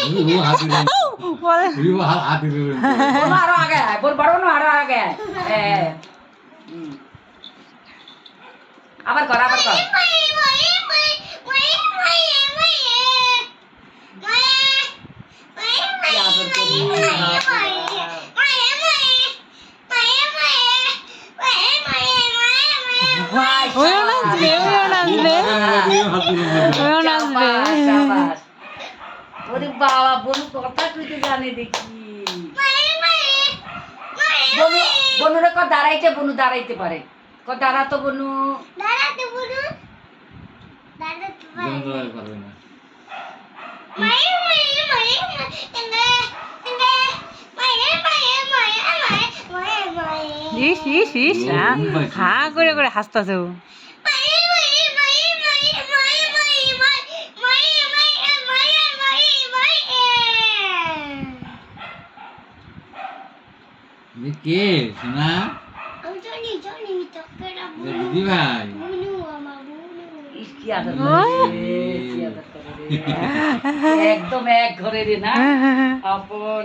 वो हाथ दे वो हाथ दे बोनो आरो आगे है बोल बड़ो नो आरो आगे है আবার কর ওইও নাচবে শাবাশ ওরে বাবা বনু কথা তুই তো জানে দেখি বনু বনুরে ক দাঁড়াইতে পারে ক দাঁড়া তো বনু दोनों पारबे ना ইস ইস ইস হা করে হাসতাছে ও ये के सुना ये दीदी भाई কি আদর করে রে একদম এক ঘরে রে না আপন